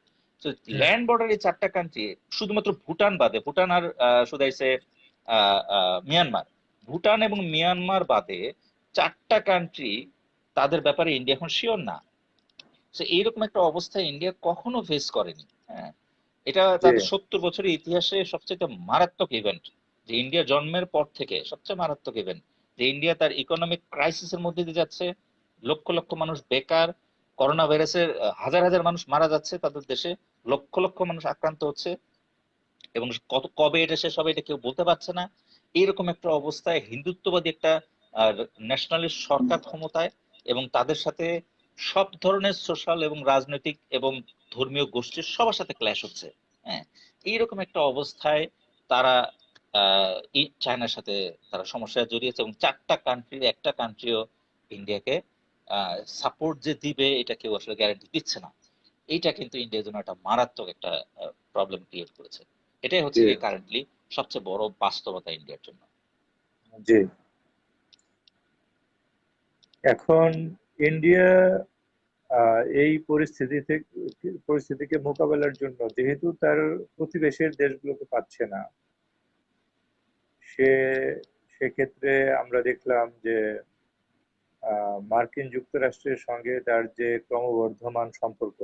হুম।
ল্যান্ড বর্ডার এই চারটা কান্ট্রি, শুধুমাত্র ভুটান বাদে, ভুটান আর শুধাইছে মিয়ানমার, ভুটান এবং মিয়ানমার বাদে চারটা কান্ট্রি, তাদের ব্যাপারে ইন্ডিয়া এখন শিওর না। তো এইরকম একটা অবস্থায় ইন্ডিয়া কখনো ফেস করেনি। হ্যাঁ, এটা
জি।
তাদের 70 বছরের ইতিহাসে সবচেয়ে মারাত্মক ইভেন্ট, যে ইন্ডিয়া জন্মের পর থেকে সবচেয়ে মারাত্মক ইভেন্ট, যে ইন্ডিয়া তার ইকোনমিক ক্রাইসিসের মধ্যে দিয়ে যাচ্ছে। লক্ষ লক্ষ মানুষ বেকার, করোনা ভাইরাসের হাজার হাজার মানুষ মারা যাচ্ছে তাদের দেশে, লক্ষ লক্ষ মানুষ আক্রান্ত হচ্ছে, এবং কত কবে এটা শেষ হবে এটা কেউ বলতে পারছে না। এইরকম একটা অবস্থায় হিন্দুত্ববাদী একটা ন্যাশনালিস্ট সরকার ক্ষমতায়, এবং তাদের সাথে সব ধরনের সোশ্যাল এবং রাজনৈতিক এবং ধর্মীয় গোষ্ঠীর সবার সাথে ক্ল্যাশ হচ্ছে। হ্যাঁ, এইরকম একটা অবস্থায় তারা চায়নার সাথে তারা সমস্যায় জড়িয়েছে, এবং চারটা কান্ট্রির একটা কান্ট্রিও ইন্ডিয়াকে সাপোর্ট যে দিবে এটা কেউ আসলে গ্যারান্টি দিচ্ছে না। এইটা কিন্তু ইন্ডিয়ার জন্য একটা মারাত্মক একটা প্রবলেম ক্রিয়েট করেছে। এটাই হচ্ছে
জি।
গিয়ে কারেন্টলি সবচেয়ে বড় বাস্তবতা ইন্ডিয়ার জন্য।
জি। এখন ইন্ডিয়া এই পরিস্থিতিকে মোকাবেলার জন্য, যেহেতু তার প্রতিবেশীর দেশগুলোকে পাচ্ছে না, সে সেক্ষেত্রে আমরা দেখলাম যে মার্কিন যুক্তরাষ্ট্রের সঙ্গে তার যে ক্রমবর্ধমান সম্পর্ক,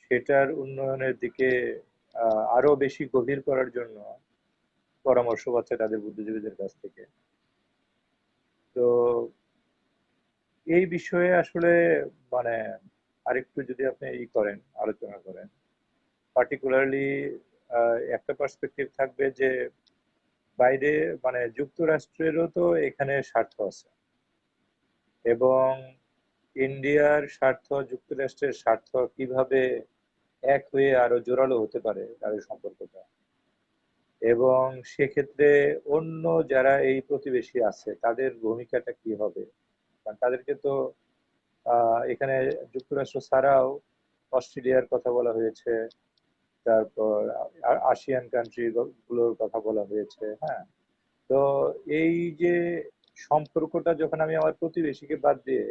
সেটার উন্নয়নের দিকে আরো বেশি গভীর করার জন্য পরামর্শ পাচ্ছে তাদের বুদ্ধিজীবীদের কাছ থেকে। তো এই বিষয়ে আসলে মানে আরেকটু যদি আপনি আলোচনা করেন, পার্টিকুলারলি একটা পার্সপেক্টিভ থাকবে যে বাইরে মানে যুক্তরাষ্ট্রেরও তো এখানে স্বার্থ আছে, এবং ইন্ডিয়ার স্বার্থ যুক্তরাষ্ট্রের স্বার্থ কিভাবে এক হয়ে আরো জোরালো হতে পারে তাদের সম্পর্কটা। এবং সেক্ষেত্রে অন্য যারা এই প্রতিবেশী আছে তাদের ভূমিকাটা কি হবে? কারণ তাদেরকে তো এখানে যুক্তরাষ্ট্র ছাড়াও অস্ট্রেলিয়ার কথা বলা হয়েছে, তারপর আসিয়ান কান্ট্রি গুলোর কথা বলা হয়েছে। হ্যাঁ, তো এই যে সম্পর্কটা যখন আমি আমার প্রতিবেশীকে বাদ দিয়ে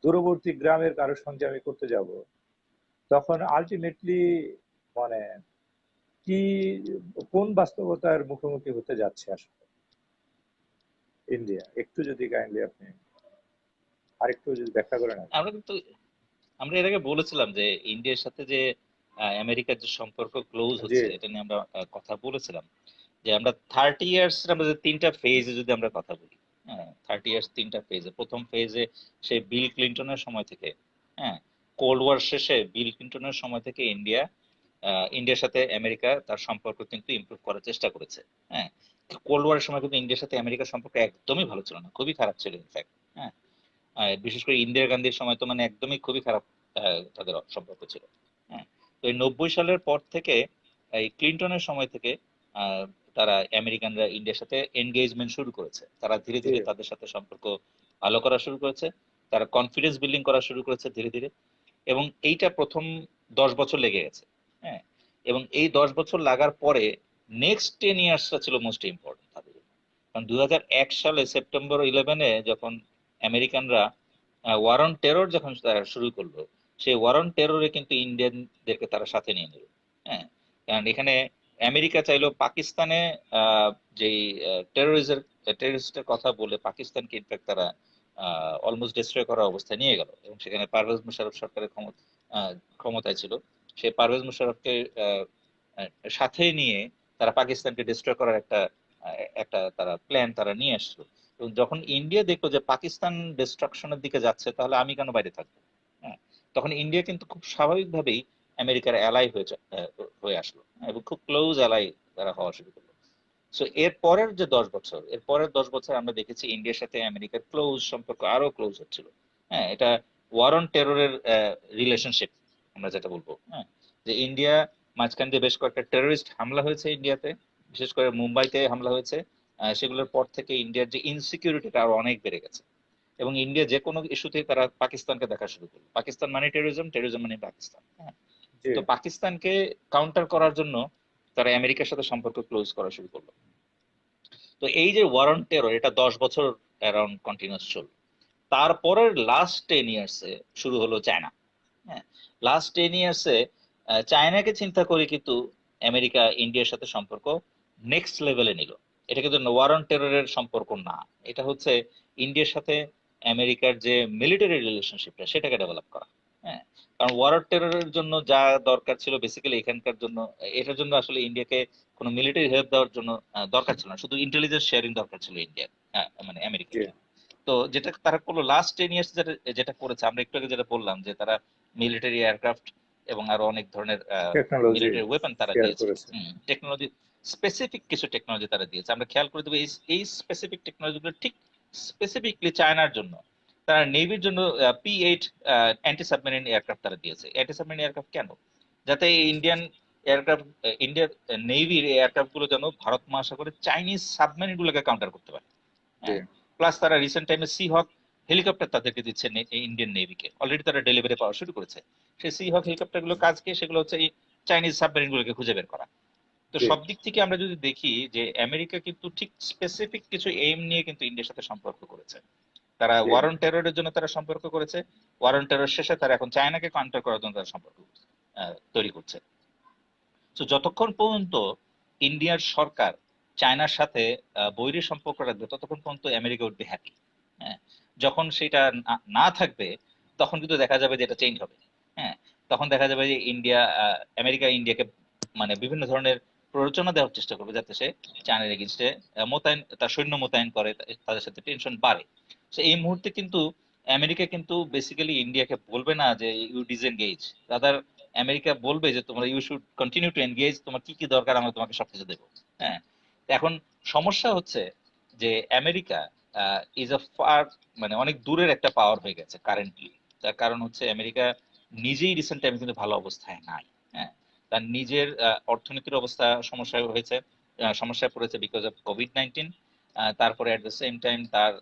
দূরবর্তী গ্রামের কারোর সঙ্গে আমি করতে যাব, তখন আলটিমেটলি মানে কি, কোন বাস্তবতার মুখোমুখি হতে যাচ্ছে আসলে ইন্ডিয়া? একটু যদি কাইন্ডলি আপনি আরেকটু যদি ব্যাখ্যা করেন আর কি।
আমরা কিন্তু আমরা এর আগে বলেছিলাম যে ইন্ডিয়ার সাথে যে আমেরিকার যে সম্পর্ক ক্লোজ
জি,
হচ্ছে এটা নিয়ে আমরা কথা বলেছিলাম, যে আমরা 30 ইয়ার্স আমরা যে তিনটা ফেজে যদি আমরা কথা বলি। হ্যাঁ, 30 ইয়ার্স তিনটা ফেজে, প্রথম ফেজে সে বিল ক্লিন্টনের সময় থেকে, হ্যাঁ, কোল্ড ওয়ার শেষে বিল ক্লিন্টনের সময় থেকে ইন্ডিয়ার সাথে আমেরিকা তার সম্পর্ক কিন্তু ইমপ্রুভ করার চেষ্টা করেছে। হ্যাঁ, কোল্ড ওয়ারের সময় কিন্তু ইন্ডিয়ার সাথে আমেরিকার সম্পর্ক একদমই ভালো ছিল না, খুবই খারাপ ছিল ইনফ্যাক্ট। হ্যাঁ, বিশেষ করে ইন্দিরা গান্ধীর সময় তো মানে একদমই খুবই খারাপ তাদের সম্পর্ক ছিল। হ্যাঁ, তো এই 90 সালের পর থেকে, এই ক্লিনটনের সময় থেকে আহ, তারা আমেরিকানরা ইন্ডিয়ার সাথে এনগেজমেন্ট শুরু করেছে, তারা ধীরে
জি,
ধীরে তাদের সাথে সম্পর্ক ভালো করা শুরু করেছে, তারা কনফিডেন্স বিল্ডিং করা শুরু করেছে ধীরে ধীরে। এবং এইটা প্রথম 10 বছর লেগে গেছে। হ্যাঁ, এবং এই 10 বছর লাগার পরে নেক্সট 10 ইয়ার্সটা ছিল মোস্ট ইম্পর্টেন্ট তাদের জন্য। কারণ 2001 সালে সেপ্টেম্বর 11-এ যখন আমেরিকানরা ওয়ার অন টেরর যখন তারা শুরু করলো, সেই ওয়ার অন টেররে কিন্তু ইন্ডিয়ানদেরকে তারা সাথে নিয়ে নিল। হ্যাঁ, কারণ এখানে আমেরিকা চাইলো পাকিস্তানে যেই টেররিস্টের কথা বলে পাকিস্তানকে ইনফ্যাক্ট তারা অলমোস্ট ডিস্ট্রয় করার অবস্থায় নিয়ে গেল, এবং সেখানে পারভেজ মুশারফ সরকারের ক্ষমতায় ছিল। সেই পারভেজ মুশারফকে আহ, আহ, সাথে নিয়ে তারা পাকিস্তানকে ডিস্ট্রয় করার একটা তারা প্ল্যান তারা নিয়ে আসলো। এবং যখন ইন্ডিয়া দেখলো যে পাকিস্তান ডিস্ট্রাকশনের দিকে যাচ্ছে, তাহলে আমি কেন বাইরে থাকবো? হ্যাঁ, তখন ইন্ডিয়া কিন্তু খুব স্বাভাবিকভাবেই আমেরিকার অ্যালাই হয়ে আসলো। হ্যাঁ, এবং খুব ক্লোজ অ্যালাই তারা হওয়া শুরু করলো। সো এর পরের 10 বছর আমরা দেখেছি ইন্ডিয়ার সাথে আমেরিকার ক্লোজ সম্পর্ক আরো ক্লোজ হচ্ছিল। হ্যাঁ, এটা ওয়ার অন টেররের রিলেশনশিপ আমরা যেটা বলবো। হ্যাঁ, যে ইন্ডিয়া মাঝখান দিয়ে বেশ কয়েকটা টেররিস্ট হামলা হয়েছে ইন্ডিয়াতে, বিশেষ করে মুম্বাইতে হামলা হয়েছে। সেগুলোর পর থেকে ইন্ডিয়ার যে ইনসিকিউরিটিটা আরো অনেক বেড়ে গেছে, এবং ইন্ডিয়া যে কোনো ইস্যুতেই তারা পাকিস্তানকে দেখা শুরু করলো। পাকিস্তান মানে টেরোরিজম, টেরোরিজম মানে পাকিস্তান। হ্যাঁ,
জি,
তো পাকিস্তানকে কাউন্টার করার জন্য তারা আমেরিকার সাথে সম্পর্ক ক্লোজ করা শুরু করলো। তো এই যে ওয়ার অন টেরর, এটা 10 বছর অ্যারাউন্ড কন্টিনিউস চলল। তারপরের লাস্ট 10 ইয়ার্সে শুরু হলো চায়না। হ্যাঁ, লাস্ট 10 ইয়ার্সে চায়নাকে চিন্তা করে কিন্তু আমেরিকা ইন্ডিয়ার সাথে সম্পর্ক নেক্সট লেভেলে নিল। এটা কিন্তু ওয়ার অন টেররের সম্পর্ক না, এটা হচ্ছে ইন্ডিয়ার সাথে আমেরিকার যে মিলিটারি রিলেশনশিপটা সেটাকে ডেভেলপ করা। হ্যাঁ, কারণ ওয়ার অন টেররের জন্য যা দরকার ছিল বেসিক্যালি এখানকার জন্য, এটার জন্য আসলে ইন্ডিয়াকে কোনো মিলিটারি হেল্প দেওয়ার জন্য দরকার ছিল না, শুধু ইন্টেলিজেন্স শেয়ারিং দরকার ছিল ইন্ডিয়ার, মানে
জি,
আমেরিকাকে। তো যেটা তারা করলো লাস্ট 10 ইয়ার্স, যেটা যেটা করেছে আমরা একটু আগে যেটা বললাম, যে তারা মিলিটারি এয়ারক্রাফট এবং আরো অনেক ধরনের
টেকনোলজি
মিলিটারি ওয়েপন তারা
শেয়ার
দিয়েছে।
করেছে।
টেকনোলজি, স্পেসিফিক কিছু টেকনোলজি তারা দিয়েছে। আমরা খেয়াল করে দেবো এই স্পেসিফিক টেকনোলজিগুলো ঠিক স্পেসিফিকলি চায়নার জন্য। তারা নেভির জন্য P-8 অ্যান্টি সাবমেরিন এয়ারক্রাফট তারা দিয়েছে। অ্যান্টি সাবমেরিন এয়ারক্রাফট কেন? যাতে ইন্ডিয়ান এয়ারক্রাফট, ইন্ডিয়ার নেভির এয়ারক্রাফট গুলো যেন ভারত মহাসাগরে চাইনিজ সাবমেরিন গুলোকে কাউন্টার করতে পারে।
জি,
হ্যাঁ, প্লাস তারা রিসেন্ট টাইমে সি হক হেলিকপ্টার তাদেরকে দিচ্ছে ইন্ডিয়ান নেভিকে, অলরেডি তারা ডেলিভারি পাওয়া শুরু করেছে। সেই সি হক হেলিকপ্টার গুলো কাজ কি? সেগুলো হচ্ছে এই চাইনিজ সাবমেরিন গুলোকে খুঁজে বের করা। তো
জি,
সব দিক থেকে আমরা যদি দেখি যে আমেরিকা কিন্তু ঠিক স্পেসিফিক কিছু এইম নিয়ে কিন্তু ইন্ডিয়ার সাথে সম্পর্ক করেছে। তারা
জি,
ওয়ার অন টেররের জন্য তারা সম্পর্ক করেছে, ওয়ার অন টেরর শেষে তারা এখন চায়নাকে কাউন্টার করার জন্য তারা সম্পর্ক তৈরি করছে। তো যতক্ষণ পর্যন্ত ইন্ডিয়ার সরকার চায়নার সাথে বৈরী সম্পর্ক রাখবে, ততক্ষণ পর্যন্ত আমেরিকা উড বি হ্যাপি। হ্যাঁ, যখন সেটা না থাকবে, তখন কিন্তু দেখা যাবে যে এটা চেঞ্জ হবে। হ্যাঁ, তখন দেখা যাবে যে আমেরিকা ইন্ডিয়াকে মানে বিভিন্ন ধরনের প্ররোচনা দেওয়ার চেষ্টা করবে, যাতে সে চায়নার এগেইনস্টে তার সৈন্য মোতায়েন করে, তাদের সাথে টেনশন বাড়ে। তো এই মুহূর্তে কিন্তু আমেরিকা কিন্তু বেসিক্যালি ইন্ডিয়াকে বলবে না যে ইউ ডিসএনগেজ, রাদার আমেরিকা বলবে যে তোমরা you should continue to engage, তোমার কি কি দরকার আমরা তোমাকে সবকিছু দেবো। হ্যাঁ, এখন সমস্যা হচ্ছে যে আমেরিকা ইজ আ ফার, মানে অনেক দূরের একটা পাওয়ার হয়ে গেছে কারেন্টলি। তার কারণ হচ্ছে আমেরিকা নিজেই রিসেন্ট টাইমে কিন্তু ভালো অবস্থায় নাই। তার নিজের অর্থনীতির অবস্থা সমস্যায় পড়েছে বিকজ অফ কোভিড-19। তারপরে অ্যাট দ্য সেম টাইম তার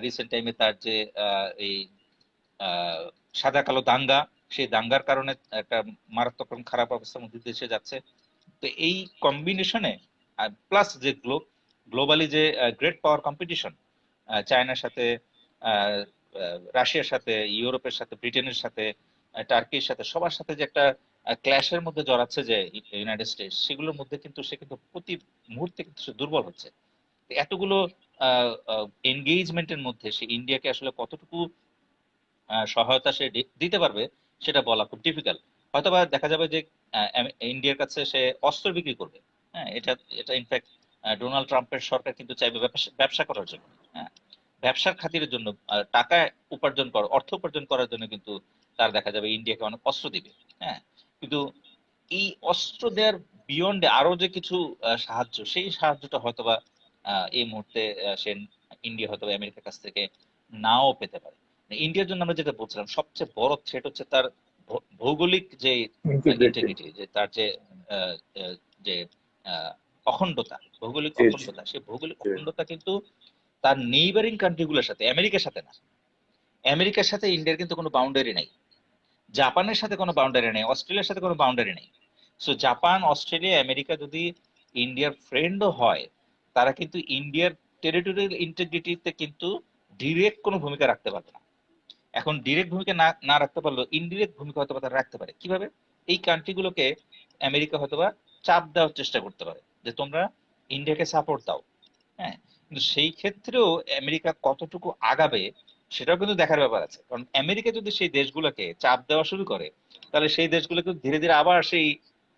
রিসেন্ট টাইমে তার যে এই সাদা কালো দাঙ্গা, সেই দাঙ্গার কারণে একটা মারাত্মক রকম খারাপ অবস্থার মধ্যে দেশে যাচ্ছে। তো এই কম্বিনেশনে প্লাস যে গ্লোবালি যে গ্রেট পাওয়ার কম্পিটিশন, চায়নার সাথে, আহ, রাশিয়ার সাথে, ইউরোপের সাথে, ব্রিটেনের সাথে, টার্কির সাথে, সবার সাথে যে একটা ক্ল্যাশের মধ্যে জড়াচ্ছে যে ইউনাইটেড স্টেটস, সেগুলোর মধ্যে কিন্তু সে কিন্তু প্রতি মুহূর্তে কিন্তু সে দুর্বল হচ্ছে। তো এতগুলো এনগেজমেন্টের মধ্যে সে ইন্ডিয়াকে আসলে কতটুকু সহায়তা সে দিতে পারবে সেটা বলা খুব ডিফিকাল্ট। হয়তোবা দেখা যাবে যে ইন্ডিয়ার কাছে সে অস্ত্র বিক্রি করবে। হ্যাঁ, এটা এটা ইনফ্যাক্ট ডোনাল্ড ট্রাম্পের সরকার কিন্তু চাইবে ব্যবসা করার জন্য। হ্যাঁ, ব্যবসার খাতিরের জন্য, টাকা অর্থ উপার্জন করার জন্য কিন্তু তার দেখা যাবে ইন্ডিয়াকে অনেক অস্ত্র দিবে। হ্যাঁ, কিন্তু এই অস্ত্র দেওয়ার বিয়ন্ডে আরো যে কিছু সাহায্য, সেই সাহায্যটা হয়তোবা এই মুহূর্তে সে ইন্ডিয়া হয়তো আমেরিকার কাছ থেকে নাও পেতে পারে। ইন্ডিয়ার জন্য আমরা যেটা বলছিলাম, সবচেয়ে বড় থ্রেট হচ্ছে তার ভৌগোলিক যে
ইন্টিগ্রিটি।
ইন্টিগ্রিটি, যে তার যে আহ, আহ, যে আহ, ভৌগোলিক
জি জি
অখণ্ডতা, সেই ভৌগোলিক
জি।
অখণ্ডতা কিন্তু তার নেইবারিং কান্ট্রিগুলোর সাথে, আমেরিকার সাথে না। আমেরিকার সাথে ইন্ডিয়ার কিন্তু কোনো বাউন্ডারি নাই, জাপানের সাথে কোনো বাউন্ডারি নেই, অস্ট্রেলিয়ার সাথে কোনো বাউন্ডারি নেই। সো জাপান, অস্ট্রেলিয়া, আমেরিকা যদি ইন্ডিয়ার ফ্রেন্ডও হয়, তারা কিন্তু ইন্ডিয়ার টেরিটোরিয়াল ইন্টিগ্রিটিতে কিন্তু ডিরেক্ট কোনো ভূমিকা রাখতে পারবে না। এখন ডিরেক্ট ভূমিকা না না রাখতে পারলেও ইনডিরেক্ট ভূমিকা হয়তো তারা রাখতে পারে। কিভাবে? এই কান্ট্রিগুলোকে আমেরিকা হয়তোবা চাপ দেওয়ার চেষ্টা করতে পারে যে তোমরা ইন্ডিয়াকে সাপোর্ট দাও। হ্যাঁ, কিন্তু সেই ক্ষেত্রেও আমেরিকা কতটুকু আগাবে সেটাও কিন্তু দেখার ব্যাপার আছে। কারণ আমেরিকা যদি সেই দেশগুলোকে চাপ দেওয়া শুরু করে, তাহলে সেই দেশগুলো কিন্তু ধীরে ধীরে আবার সেই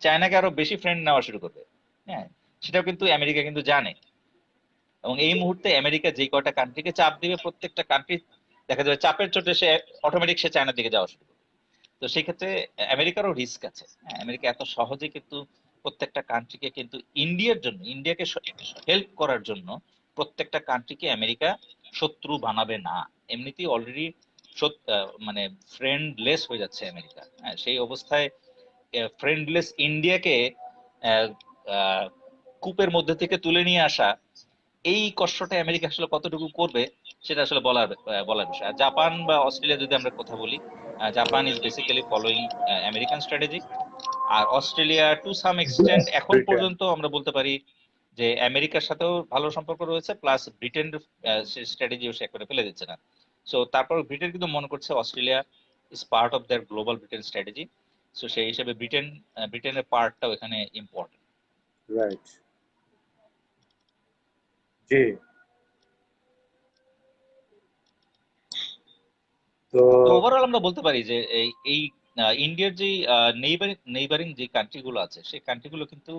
চায়নাকে আরো বেশি ফ্রেন্ড নেওয়া শুরু করবে। হ্যাঁ, সেটাও কিন্তু আমেরিকা কিন্তু জানে। এবং এই মুহূর্তে আমেরিকা যে কয়টা কান্ট্রিকে চাপ দিবে, প্রত্যেকটা কান্ট্রি দেখা যাবে চাপের চোটে সে অটোমেটিক সে চায়নার দিকে যাওয়া শুরু করবে। তো সেই ক্ষেত্রে আমেরিকারও রিস্ক আছে। হ্যাঁ, আমেরিকা এত সহজে কিন্তু প্রত্যেকটা কান্ট্রিকে কিন্তু ইন্ডিয়াকে হেল্প করার জন্য প্রত্যেকটা কান্ট্রিকে আমেরিকা শত্রু বানাবে না। এমনিতেই অলরেডি মানে ফ্রেন্ডলেস হয়ে যাচ্ছে আমেরিকা। হ্যাঁ, সেই অবস্থায় ফ্রেন্ডলেস ইন্ডিয়াকে আহ, আহ, কূপের মধ্যে থেকে তুলে নিয়ে আসা, এই কষ্টটা আমেরিকা আসলে কতটুকু করবে সেটা আসলে বলার বিষয়। আর জাপান বা অস্ট্রেলিয়া যদি আমরা কথা বলি, Japan is basically following American strategy. আর অস্ট্রেলিয়া টু সাম এক্সটেন্ট এখন
ব্রিটেন।
পর্যন্ত আমরা বলতে পারি যে আমেরিকার সাথেও ভালো সম্পর্ক রয়েছে, প্লাস ব্রিটেনের স্ট্র্যাটেজিও সে করে ফেলে দিচ্ছে না। সো তারপর ব্রিটেন কিন্তু মনে করছে Australia is part of their global Britain strategy. So সেই হিসেবে ব্রিটেনের পার্টটাও এখানে ইম্পর্টেন্ট।
রাইট। জি। তো
তো ওভারঅল আমরা বলতে পারি যে এই এই ইন্ডিয়ার যে নেইবারিং যে কান্ট্রি গুলো আছে, সেই কান্ট্রি গুলো কিন্তু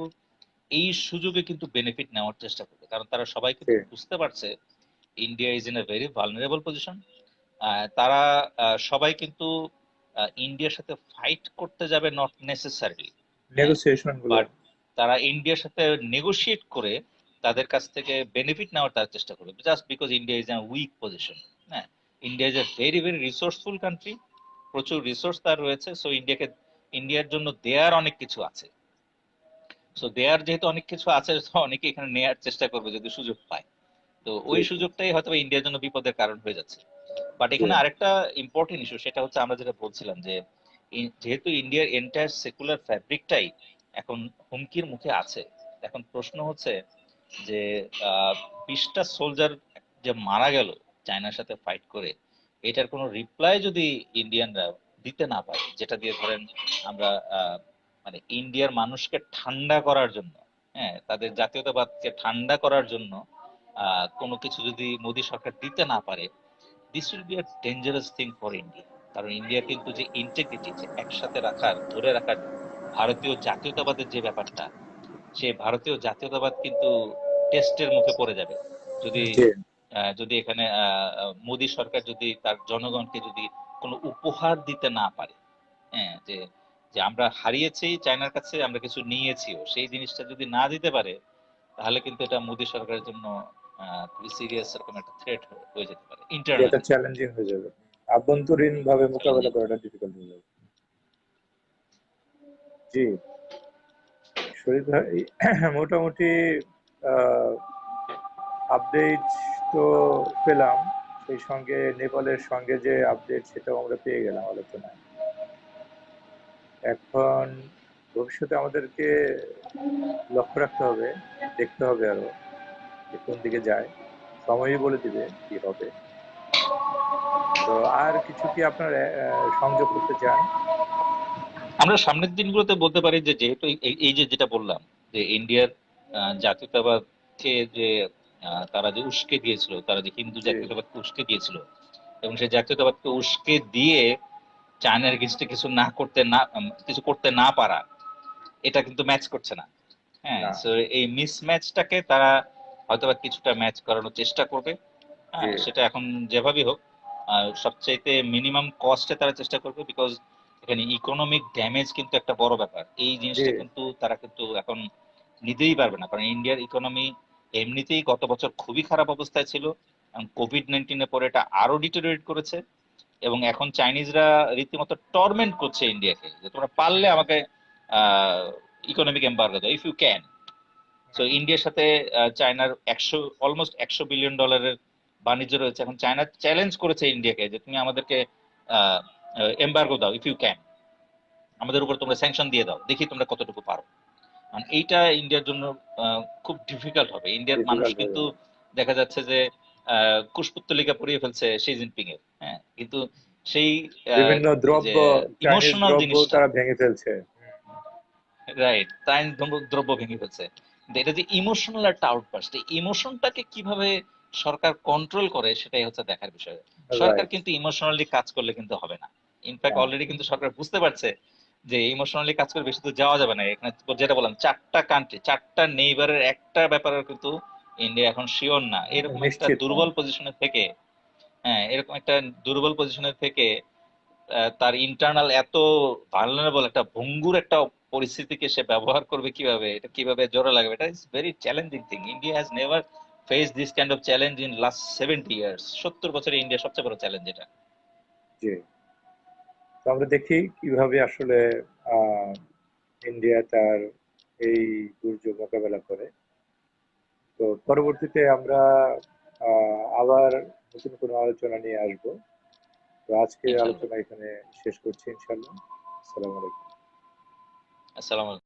এই সুযোগে কিন্তু বেনিফিট নেওয়ার চেষ্টা করবে, কারণ তারা সবাই
জি।
কিন্তু বুঝতে পারছে India is in a very vulnerable position. তারা সবাই কিন্তু ইন্ডিয়ার সাথে ফাইট করতে যাবে নট নেসেসারিলি। হ্যাঁ,
নেগোসিয়েশন গুলো।
বাট তারা ইন্ডিয়ার সাথে নেগোশিয়েট করে তাদের কাছ থেকে বেনিফিট নেওয়ার তার চেষ্টা করবে, just because India is a weak position. হ্যাঁ, India is a very very resourceful country, প্রচুর রিসোর্স তার রয়েছে। সো ইন্ডিয়ার জন্য দেয়ার অনেক কিছু আছে। সো দেয়ার যেহেতু অনেক কিছু আছে, তো অনেকে এখানে নেয়ার চেষ্টা করবে যদি সুযোগ পায়। তো
জি
ওই
জি
সুযোগটাই হয়তো ইন্ডিয়ার জন্য বিপদের কারণ হয়ে যাচ্ছে। বাট
জি।
এখানে আরেকটা ইম্পর্টেন্ট ইস্যু, সেটা হচ্ছে আমরা যেটা বলছিলাম যে যেহেতু ইন্ডিয়ার এন্টায়ার সেকুলার ফ্যাব্রিকটাই এখন হুমকির মুখে আছে, এখন প্রশ্ন হচ্ছে যে 20টা সোলজার যে মারা গেল চায়নার সাথে ফাইট করে, এটার কোনো রিপ্লাই যদি ইন্ডিয়ানরা দিতে না পারে, যেটা দিয়ে ধরেন আমরা মানে ইন্ডিয়ার মানুষকে ঠান্ডা করার জন্য, হ্যাঁ, তাদের জাতীয়তাবাদকে ঠান্ডা করার জন্য কোনো কিছু যদি মোদী সরকার দিতে না পারে, this will be a dangerous thing for India. কারণ ইন্ডিয়া কিন্তু যে ইন্টিগ্রিটি, যে একসাথে ধরে রাখার ভারতীয় জাতীয়তাবাদের যে ব্যাপারটা, সে ভারতীয় জাতীয়তাবাদ কিন্তু টেস্টের মুখে পড়ে যাবে যদি
জি।
যদি এখানে মোদী সরকার যদি তার জনগণকে যদি কোনো উপহার দিতে না পারে। হ্যাঁ, যে যে আমরা হারিয়েছি চায়নার কাছে, আমরা কিছু নিয়েছিও, সেই জিনিসটা যদি না দিতে পারে, তাহলে কিন্তু এটা মোদী সরকারের জন্য খুবই সিরিয়াস এরকম একটা থ্রেট হয়ে যেতে পারে
যেটা
ইন্টারনালি।
চ্যালেঞ্জিং হয়ে যাবে, আভ্যন্তরীণ ভাবে মোকাবেলা
চ্যালেঞ্জিং।
করাটা ডিফিকাল্ট হয়ে যাবে। জি। শরীর ভাই মোটামুটি আপডেট তো পেলাম, সেই সঙ্গে নেপালের সঙ্গে যে আপডেট সেটাও আমরা পেয়ে গেলাম আলোচনায়। এখন ভবিষ্যতে আমাদেরকে লক্ষ্য রাখতে হবে, দেখতে হবে আরো যে কোন দিকে যায়, সময়ই বলে দিবে কি হবে। তো আর কিছু কি আপনার সংযোগ করতে চান?
আমরা সামনের দিনগুলোতে বলতে পারি যে যেহেতু এই যে যেটা বললাম যে ইন্ডিয়ার জাতীয়তাবাদকে যে তারা যে উস্কে দিয়েছিল, তারা যে হিন্দু
জি,
জাতীয়তাবাদকে উস্কে দিয়েছিল এবং সেই জাতীয়তাবাদকে উস্কে দিয়ে চায়নার এগেইনস্টে কিছু করতে না পারা, এটা কিন্তু ম্যাচ করছে না। হ্যাঁ,
না,
সো এই মিসম্যাচটাকে তারা হয়তোবা কিছুটা ম্যাচ করানোর চেষ্টা করবে।
জি,
হ্যাঁ, সেটা এখন যেভাবেই হোক সবচাইতে মিনিমাম কস্টে তারা চেষ্টা করবে, বিকজ এখানে ইকোনমিক ড্যামেজ কিন্তু একটা বড় ব্যাপার। এই
জি,
জিনিসটা কিন্তু তারা কিন্তু এখন নিতেই পারবে না, কারণ ইন্ডিয়ার ইকোনমি এমনিতেই গত বছর খুবই খারাপ অবস্থায় ছিল এবং কোভিড-19 পরে এটা আরো ডিটেরিয়েট করেছে। এবং এখন চাইনিজরা রীতিমতো টর্মেন্ট করছে ইন্ডিয়াকে যে তোমরা পারলে
হুম,
আমাকে ইকোনমিক এম্বার্গো দাও ইফ ইউ ক্যান। সো
হুম,
ইন্ডিয়ার সাথে চায়নার অলমোস্ট $100 বিলিয়ন বাণিজ্য রয়েছে। এখন চায়না চ্যালেঞ্জ করেছে ইন্ডিয়াকে যে তুমি আমাদেরকে এম্বার্গো দাও ইফ ইউ ক্যান, আমাদের উপর তোমরা স্যাংশন দিয়ে দাও, দেখি তোমরা কতটুকু পারো। কারণ এইটা ইন্ডিয়ার জন্য খুব ডিফিকাল্ট হবে। ইন্ডিয়ার মানুষ
ডিফিকাল্ট হয়ে
কিন্তু
যাবে।
দেখা যাচ্ছে যে কুশপুত্তলিকা পরিয়ে ফেলছে শি জিনপিং এর। হ্যাঁ, কিন্তু সেই আহ,
বিভিন্ন
যে
দ্রব্য, চাইনিজ
ইমোশনাল
দ্রব্য
জিনিসটা,
তারা ভেঙে ফেলছে।
রাইট, তাই দ্রব্য ভেঙে ফেলছে। কিন্তু এটা যে ইমোশনাল একটা আউটবার্স্ট, এই ইমোশনটাকে কিভাবে সরকার কন্ট্রোল করে সেটাই হচ্ছে দেখার বিষয়। সরকার
রাইট।
কিন্তু ইমোশনালি কাজ করলে কিন্তু হবে না। ইনফ্যাক্ট
না,
অলরেডি কিন্তু সরকার বুঝতে পারছে যে ইমোশনালি কাজ করে বেশি দূর যাওয়া যাবে না। এখানে যেটা বললাম, 4টা কান্ট্রি, 4টা নেইবারের একটা ব্যাপারে কিন্তু ইন্ডিয়া এখন শিওর না। এরকম একটা
নিশ্চিত না।
দুর্বল পজিশনে থেকে, হ্যাঁ, এরকম একটা দুর্বল পজিশনে থেকে তার ইন্টারনাল এত ভালনারেবল একটা ভঙ্গুর একটা পরিস্থিতিকে সে ব্যবহার করবে কিভাবে, এটা কিভাবে জোড়া লাগবে, এটা is very challenging thing. India has never face this kind of challenge in last 70 years. 70 বছরে ইন্ডিয়া সবচেয়ে বড় চ্যালেঞ্জ এটা।
জি। তো আমরা দেখি কিভাবে আসলে আহ ইন্ডিয়া তার এই দুর্যোগ মোকাবেলা করে। তো পরবর্তীতে আমরা আবার নতুন কোনো আলোচনা নিয়ে আসবো। তো আজকের
ইনশাল্লাহ।
আলোচনা এখানে শেষ করছি, ইনশাল্লাহ। আসসালামু আলাইকুম।
আসসালাম।